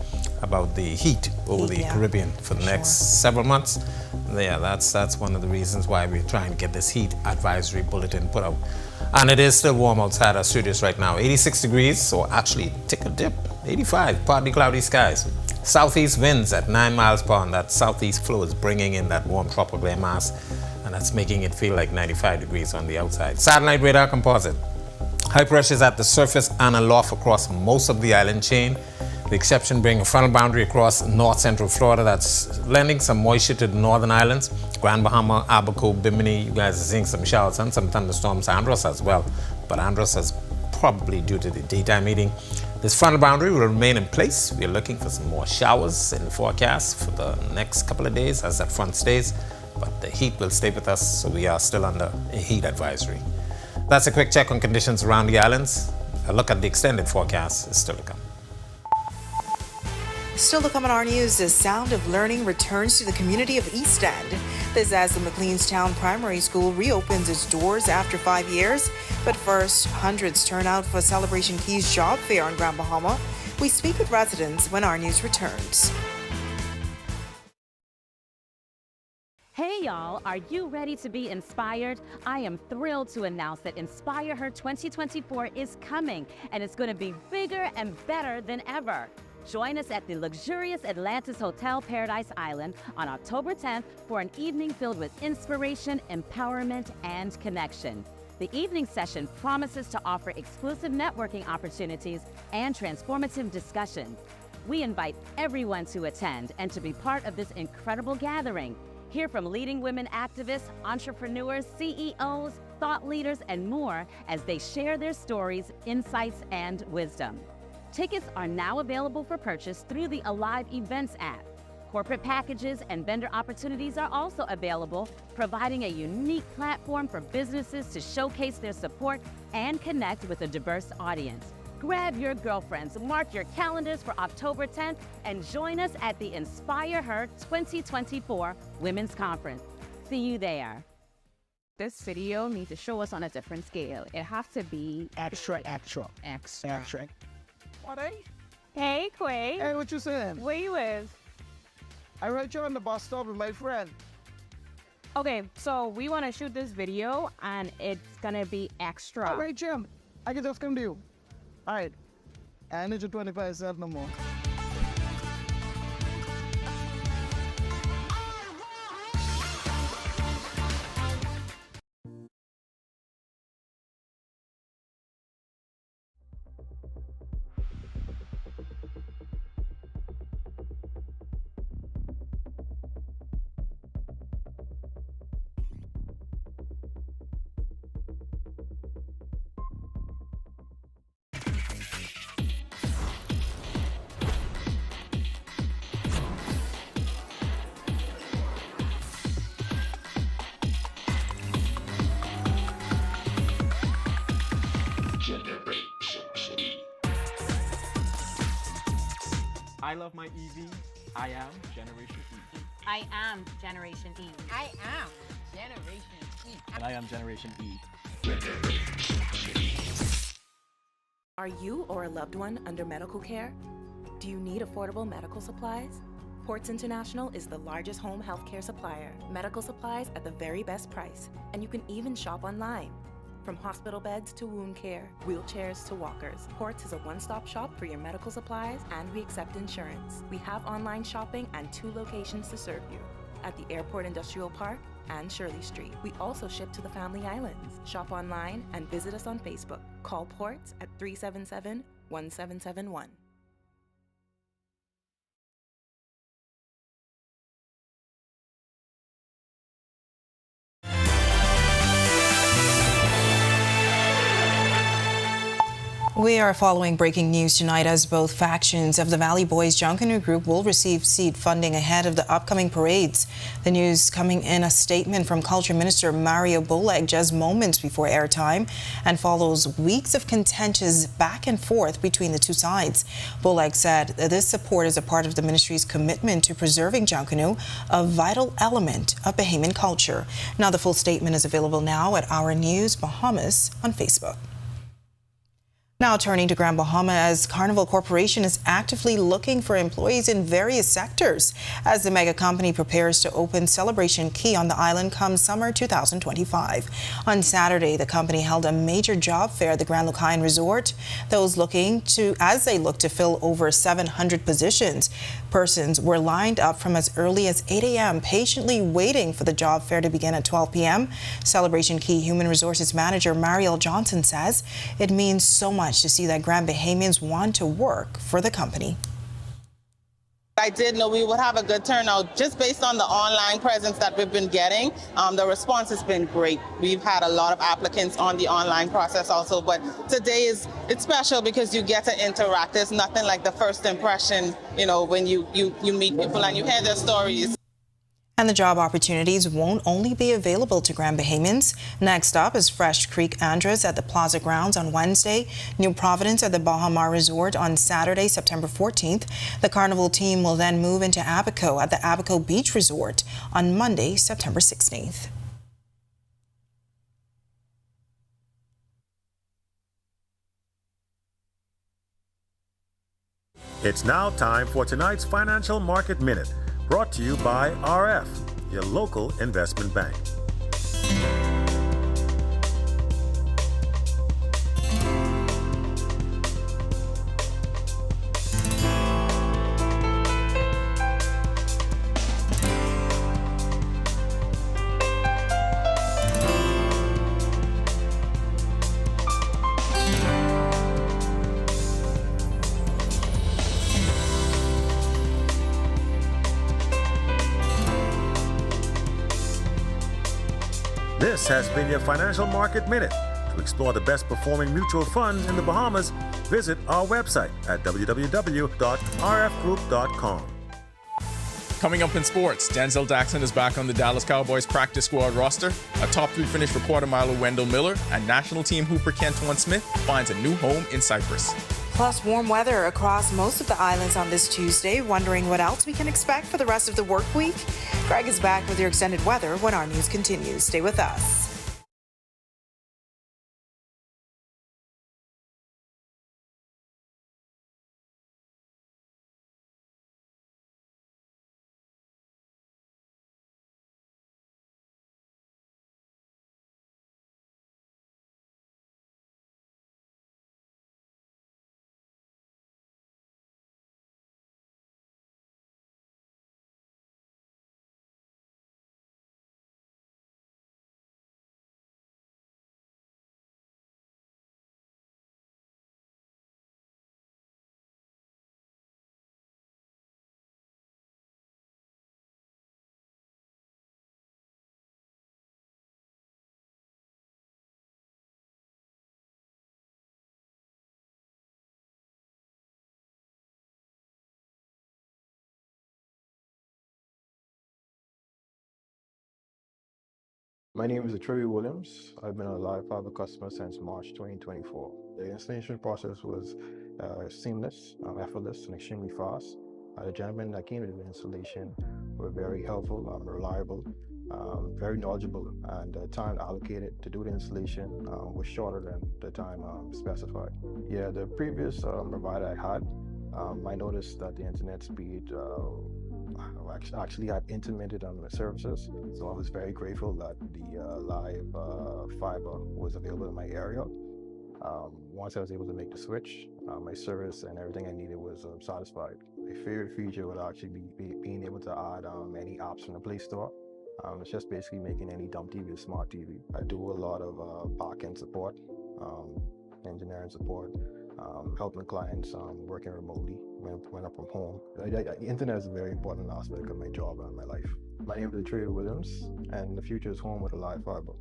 about the heat over the Caribbean for the next several months. Yeah, that's one of the reasons why we're trying to get this heat advisory bulletin put out. And it is still warm outside our studios right now, 86 degrees, so actually take a dip, 85, partly cloudy skies. Southeast winds at 9 miles per hour, that southeast flow is bringing in that warm tropical air mass, and that's making it feel like 95 degrees on the outside. Satellite radar composite. High pressures at the surface and aloft across most of the island chain. The exception being a frontal boundary across north central Florida that's lending some moisture to the northern islands. Grand Bahama, Abaco, Bimini, you guys are seeing some showers and some thunderstorms. Andros as well, but Andros is probably due to the daytime heating. This frontal boundary will remain in place. We're looking for some more showers in the forecast for the next couple of days as that front stays, but the heat will stay with us, so we are still under a heat advisory. That's a quick check on conditions around the islands. A look at the extended forecast is still to come. Still to come on Our News, the sound of learning returns to the community of East End. This as the McLean's Town Primary School reopens its doors after 5 years. But first, hundreds turn out for Celebration Key's job fair on Grand Bahama. We speak with residents when Our News returns. Hey, Hey y'all, are you ready to be inspired? I am thrilled to announce that Inspire Her 2024 is coming, and it's going to be bigger and better than ever. Join us at the luxurious Atlantis Hotel Paradise Island on October 10th for an evening filled with inspiration, empowerment, and connection. The evening session promises to offer exclusive networking opportunities and transformative discussions. We invite everyone to attend and to be part of this incredible gathering. Hear from leading women activists, entrepreneurs, CEOs, thought leaders, and more as they share their stories, insights, and wisdom. Tickets are now available for purchase through the Alive Events app. Corporate packages and vendor opportunities are also available, providing a unique platform for businesses to showcase their support and connect with a diverse audience. Grab your girlfriends, mark your calendars for October 10th, and join us at the Inspire Her 2024 Women's Conference. See you there. This video needs to show us on a different scale. It has to be extra. What, eh? Hey, Quay. Hey, what you saying? Where you is? I heard you on the bus stop with my friend. Okay, so we want to shoot this video, and it's gonna be extra. All right, Jim. I can just come to you. All right. I need you 25 cents no more. I love my EV. I am Generation E. I am Generation E. I am Generation E. And I am Generation E. Are you or a loved one under medical care? Do you need affordable medical supplies? Ports International is the largest home healthcare supplier. Medical supplies at the very best price, and you can even shop online. From hospital beds to wound care, wheelchairs to walkers, Ports is a one-stop shop for your medical supplies, and we accept insurance. We have online shopping and 2 locations to serve you, at the Airport Industrial Park and Shirley Street. We also ship to the Family Islands. Shop online and visit us on Facebook. Call Ports at 377-1771. We are following breaking news tonight as both factions of the Valley Boys Junkanoo Group will receive seed funding ahead of the upcoming parades. The news coming in a statement from Culture Minister Mario Boleg just moments before airtime and follows weeks of contentious back and forth between the two sides. Boleg said that this support is a part of the ministry's commitment to preserving Junkanoo, a vital element of Bahamian culture. Now the full statement is available now at Our News Bahamas on Facebook. Now turning to Grand Bahama, as Carnival Corporation is actively looking for employees in various sectors as the mega company prepares to open Celebration Key on the island come summer 2025. On Saturday, the company held a major job fair at the Grand Lucaya Resort. As they look to fill over 700 positions, persons were lined up from as early as 8 a.m. patiently waiting for the job fair to begin at 12 p.m. Celebration Key Human Resources Manager Mariel Johnson says it means so much to see that Grand Bahamians want to work for the company. I did know we would have a good turnout just based on the online presence that we've been getting. The response has been great. We've had a lot of applicants on the online process also, but today it's special because you get to interact. There's nothing like the first impression, you know, when you meet people and you hear their stories. And the job opportunities won't only be available to Grand Bahamians. Next up is Fresh Creek Andres at the Plaza Grounds on Wednesday, New Providence at the Bahama Resort on Saturday, September 14th. The Carnival team will then move into Abaco at the Abaco Beach Resort on Monday, September 16th. It's now time for tonight's Financial Market Minute, brought to you by RF. your local investment bank. This has been your Financial Market Minute. To explore the best performing mutual funds in the Bahamas, visit our website at www.rfgroup.com. Coming up in sports, Denzel Daxon is back on the Dallas Cowboys practice squad roster. A top 3 finish for quarter miler Wendell Miller, and national team hooper Kentuan Smith finds a new home in Cyprus. Plus warm weather across most of the islands on this Tuesday. Wondering what else we can expect for the rest of the work week? Greg is back with your extended weather when our news continues. Stay with us. My name is Trey Williams. I've been a Live Fiber customer since March 2024. The installation process was seamless, effortless, and extremely fast. The gentlemen that came to the installation were very helpful, reliable, very knowledgeable, and the time allocated to do the installation was shorter than the time specified. Yeah, the previous provider I had, I noticed that the internet speed actually had intermittent on the services, so I was very grateful that the live fiber was available in my area. Once I was able to make the switch, my service and everything I needed was satisfied. My favorite feature would actually be being able to add any apps from the Play Store. It's just basically making any dumb TV a smart TV. I do a lot of back-end support, engineering support, helping clients working remotely when I'm from home. The internet is a very important aspect of my job and my life. My name is Trey Williams, and the future is home with a live fiber.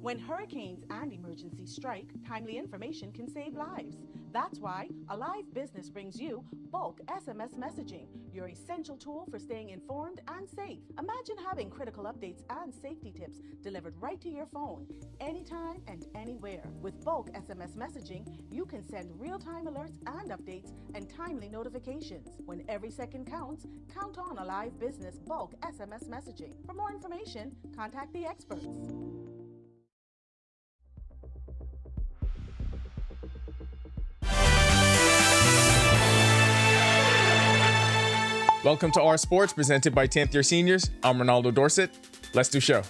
When hurricanes and emergencies strike, timely information can save lives. That's why Alive Business brings you bulk SMS messaging, your essential tool for staying informed and safe. Imagine having critical updates and safety tips delivered right to your phone, anytime and anywhere. With bulk SMS messaging, you can send real-time alerts and updates and timely notifications. When every second counts, count on Alive Business bulk SMS messaging. For more information, contact the experts. Welcome to Our Sports, presented by 10th Year Seniors. I'm Ronaldo Dorset. Let's do show.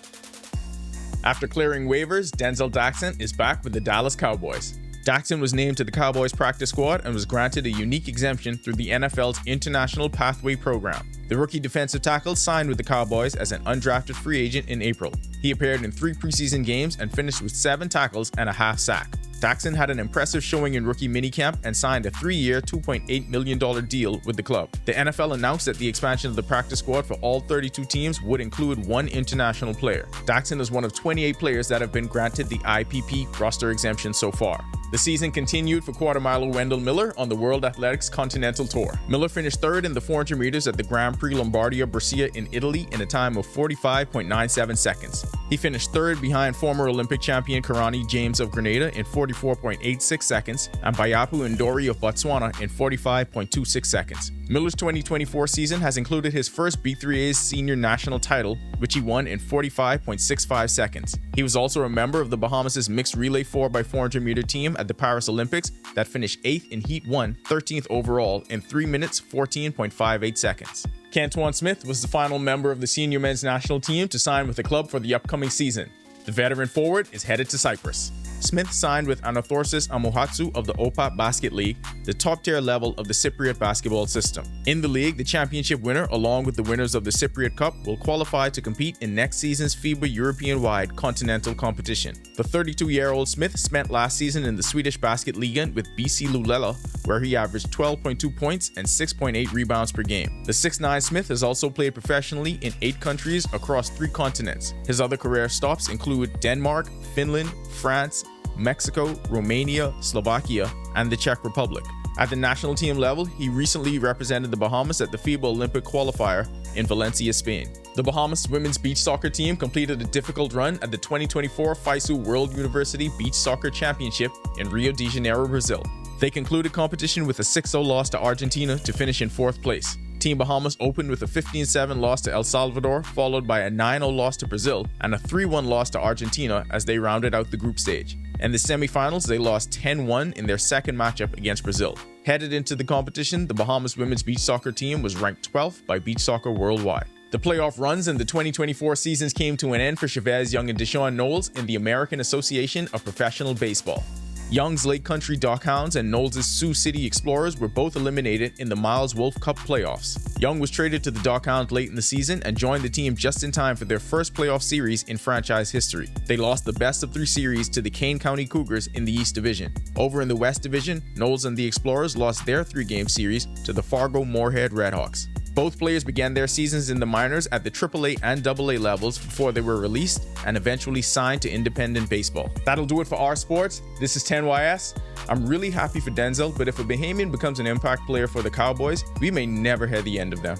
After clearing waivers, Denzel Daxon is back with the Dallas Cowboys. Daxon was named to the Cowboys practice squad and was granted a unique exemption through the NFL's International Pathway Program. The rookie defensive tackle signed with the Cowboys as an undrafted free agent in April. He appeared in 3 preseason games and finished with 7 tackles and a half sack. Daxon had an impressive showing in rookie minicamp and signed a 3-year, $2.8 million deal with the club. The NFL announced that the expansion of the practice squad for all 32 teams would include 1 international player. Daxon is one of 28 players that have been granted the IPP roster exemption so far. The season continued for quarter miler Wendell Miller on the World Athletics Continental Tour. Miller finished 3rd in the 400 meters at the Grand Prix Lombardia Brescia in Italy in a time of 45.97 seconds. He finished 3rd behind former Olympic champion Karani James of Grenada in 44.86 seconds and Bayapu Ndori of Botswana in 45.26 seconds. Miller's 2024 season has included his first B3A's senior national title, which he won in 45.65 seconds. He was also a member of the Bahamas' mixed relay 4x400 meter team at the Paris Olympics that finished 8th in Heat 1, 13th overall in 3 minutes 14.58 seconds. Cantuan Smith was the final member of the senior men's national team to sign with the club for the upcoming season. The veteran forward is headed to Cyprus. Smith signed with Anathorsis Amohatsu of the OPAP Basket League, the top-tier level of the Cypriot basketball system. In the league, the championship winner, along with the winners of the Cypriot Cup, will qualify to compete in next season's FIBA European-wide continental competition. The 32-year-old Smith spent last season in the Swedish Basket League with BC Luleå, where he averaged 12.2 points and 6.8 rebounds per game. The 6'9" Smith has also played professionally in 8 countries across 3 continents. His other career stops include Denmark, Finland, France, Mexico, Romania, Slovakia, and the Czech Republic. At the national team level, he recently represented the Bahamas at the FIBA Olympic qualifier in Valencia, Spain. The Bahamas women's beach soccer team completed a difficult run at the 2024 FISU World University Beach Soccer Championship in Rio de Janeiro, Brazil. They concluded competition with a 6-0 loss to Argentina to finish in 4th place. Team Bahamas opened with a 15-7 loss to El Salvador, followed by a 9-0 loss to Brazil and a 3-1 loss to Argentina as they rounded out the group stage. In the semifinals, they lost 10-1 in their second matchup against Brazil. Headed into the competition, the Bahamas women's beach soccer team was ranked 12th by Beach Soccer Worldwide. The playoff runs in the 2024 seasons came to an end for Chavez Young and Deshaun Knowles in the American Association of Professional Baseball. Young's Lake Country Dockhounds and Knowles' Sioux City Explorers were both eliminated in the Miles Wolf Cup playoffs. Young was traded to the Dockhounds late in the season and joined the team just in time for their first playoff series in franchise history. They lost the best-of-3 series to the Kane County Cougars in the East Division. Over in the West Division, Knowles and the Explorers lost their 3-game series to the Fargo Moorhead Redhawks. Both players began their seasons in the minors at the AAA and AA levels before they were released and eventually signed to independent baseball. That'll do it for our sports. This is 10YS. I'm really happy for Denzel, but if a Bahamian becomes an impact player for the Cowboys, we may never hear the end of them.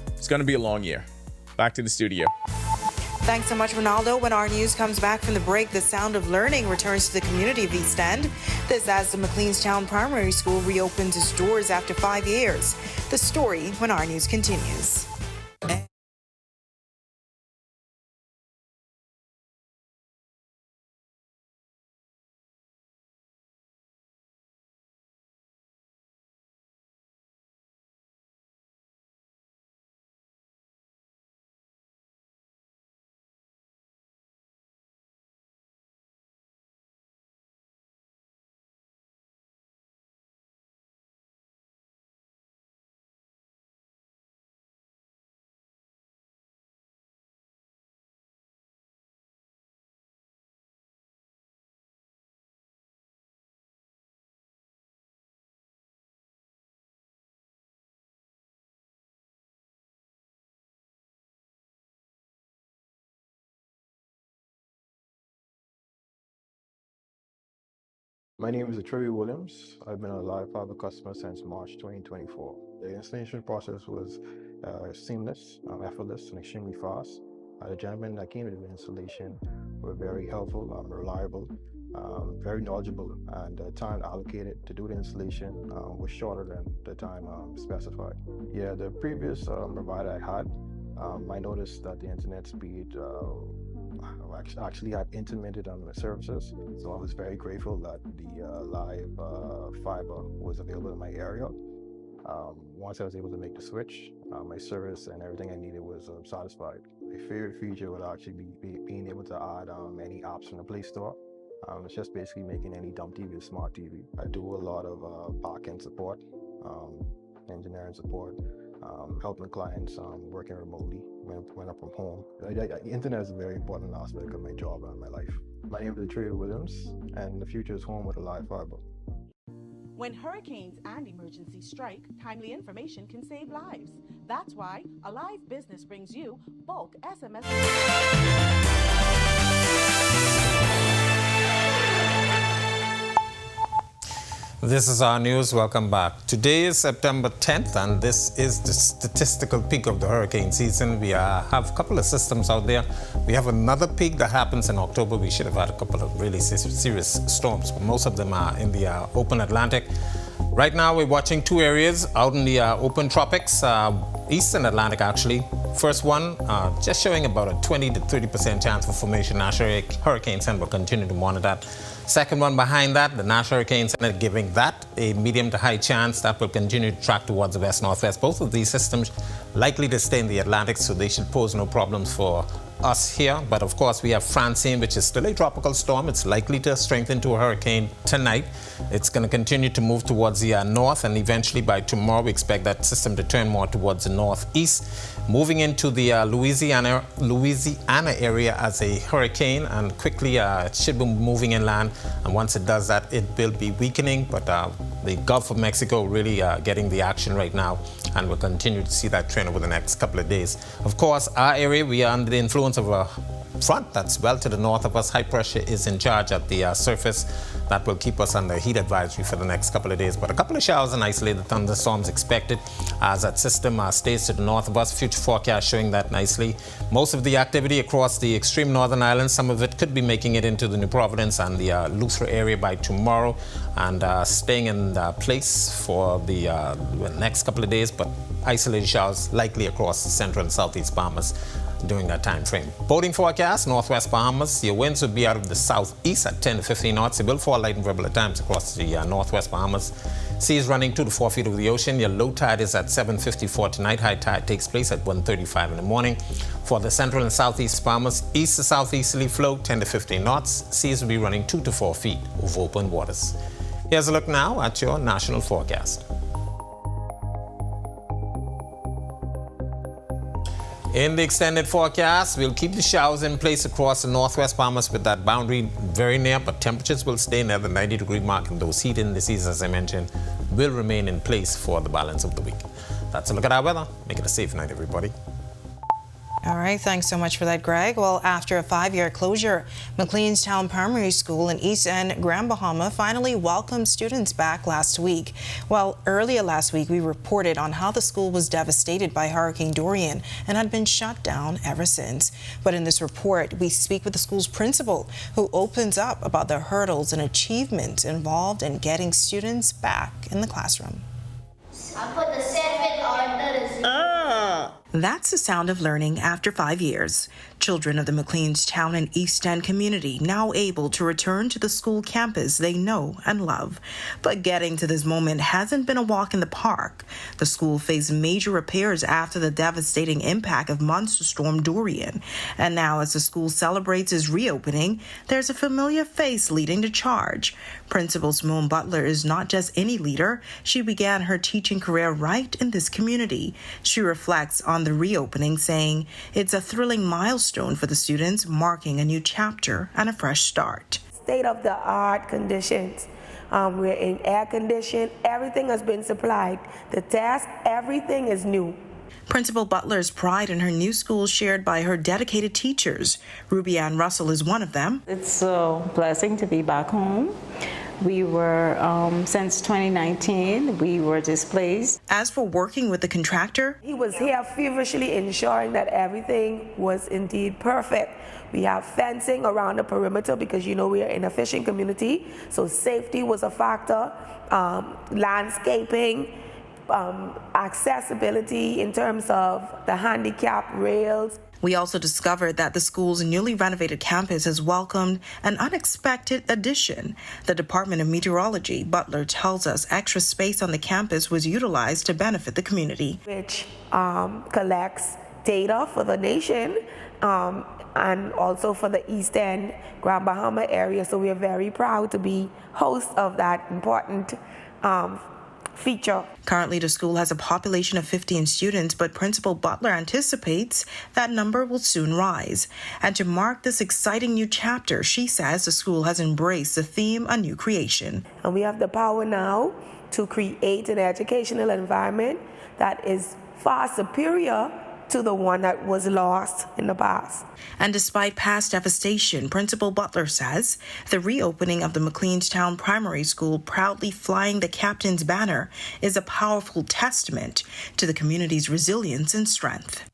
It's going to be a long year. Back to the studio. Thanks so much, Ronaldo. When Our News comes back from the break, the sound of learning returns to the community of East End. This as the McLeanstown Primary School reopens its doors after 5 years. The story when Our News continues. My name is Trevor Williams. I've been a live fiber customer since March 2024. The installation process was seamless, effortless, and extremely fast. The gentlemen that came to the installation were very helpful, reliable, very knowledgeable, and the time allocated to do the installation was shorter than the time specified. Yeah, the previous provider I had, I noticed that the internet speed actually had intermittent on the services, so I was very grateful that the live fiber was available in my area. Once I was able to make the switch, my service and everything I needed was satisfied. My favorite feature would actually be being able to add any apps from the Play Store. It's just basically making any dumb TV a smart TV. I do a lot of back-end support, engineering support, helping clients working remotely when I'm from home. The internet is a very important aspect of my job and my life. My name is Trey Williams, and the future is home with a live fiber. When hurricanes and emergencies strike, timely information can save lives. That's why Alive Business brings you bulk SMS. This is Our News. Welcome back. Today is September 10th, and this is the statistical peak of the hurricane season. We have a couple of systems out there. We have another peak that happens in October. We should have had a couple of really serious storms, but most of them are in the open Atlantic. Right now, we're watching 2 areas out in the open tropics, eastern Atlantic actually. First one, just showing about a 20 to 30% chance of formation. National Hurricane Center will continue to monitor that. Second one behind that, the National Hurricane Center giving that a medium to high chance that will continue to track towards the west-northwest. Both of these systems likely to stay in the Atlantic, so they should pose no problems for us here. But of course, we have Francine, which is still a tropical storm. It's likely to strengthen to a hurricane tonight. It's going to continue to move towards the north, and eventually by tomorrow, we expect that system to turn more towards the northeast, moving into the Louisiana area as a hurricane, and quickly it should be moving inland. And once it does that, it will be weakening. But the Gulf of Mexico really getting the action right now, and we'll continue to see that trend over the next couple of days. Of course, our area, we are under the influence of a front that's well to the north of us. High pressure is in charge at the surface. That will keep us under heat advisory for the next couple of days. But a couple of showers and isolated thunderstorms expected as that system stays to the north of us. Future forecast showing that nicely. Most of the activity across the extreme northern islands, some of it could be making it into the New Providence and the Lutheran area by tomorrow, and staying in place for the next couple of days. But isolated showers likely across the central and southeast Bahamas during that time frame. Boating forecast, northwest Bahamas, your winds will be out of the southeast at 10 to 15 knots. It will fall light and variable at times across the northwest Bahamas. Seas running 2 to 4 feet over the ocean. Your low tide is at 7:54 tonight. High tide takes place at 1:35 in the morning. For the central and southeast Bahamas, east to southeasterly flow 10 to 15 knots. Seas will be running 2 to 4 feet over open waters. Here's a look now at your national forecast. In the extended forecast, we'll keep the showers in place across the northwest Bahamas with that boundary very near, but temperatures will stay near the 90-degree mark, and those heat indices, as I mentioned, will remain in place for the balance of the week. That's a look at our weather. Make it a safe night, everybody. All right, thanks so much for that, Greg. Well, after a 5-year closure, McLean's Town Primary School in East End, Grand Bahama, finally welcomed students back last week. Well, earlier last week, we reported on how the school was devastated by Hurricane Dorian and had been shut down ever since. But in this report, we speak with the school's principal, who opens up about the hurdles and achievements involved in getting students back in the classroom. I put the 7 on the That's the sound of learning after 5 years. Children of the McLean's Town and East End community now able to return to the school campus they know and love. But getting to this moment hasn't been a walk in the park. The school faced major repairs after the devastating impact of Monster Storm Dorian. And now as the school celebrates its reopening, there's a familiar face leading the charge. Principal Simone Butler is not just any leader. She began her teaching career right in this community. She reflects on the reopening, saying it's a thrilling milestone for the students, marking a new chapter and a fresh start. State-of-the-art conditions. We're in air conditioned. Everything has been supplied. The desk, everything is new. Principal Butler's pride in her new school shared by her dedicated teachers. Ruby Ann Russell is one of them. It's a blessing to be back home. We were, since 2019, we were displaced. As for working with the contractor, he was here feverishly ensuring that everything was indeed perfect. We have fencing around the perimeter because, you know, we are in a fishing community, so safety was a factor, landscaping, accessibility in terms of the handicap rails. We also discovered that the school's newly renovated campus has welcomed an unexpected addition. The Department of Meteorology, Butler tells us extra space on the campus was utilized to benefit the community, which collects data for the nation and also for the East End, Grand Bahama area. So we are very proud to be host of that important feature. Currently, the school has a population of 15 students, but Principal Butler anticipates that number will soon rise. And to mark this exciting new chapter, she says the school has embraced the theme, a new creation. And we have the power now to create an educational environment that is far superior to the one that was lost in the past. And despite past devastation, Principal Butler says the reopening of the McLean's Town Primary School, proudly flying the captain's banner, is a powerful testament to the community's resilience and strength.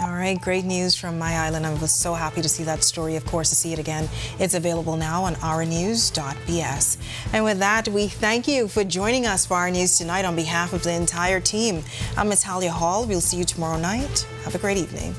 All right, great news from my island. I was so happy to see that story, of course, to see it again. It's available now on ournews.bs. And with that, we thank you for joining us for Our News Tonight on behalf of the entire team. I'm Natalia Hall. We'll see you tomorrow night. Have a great evening.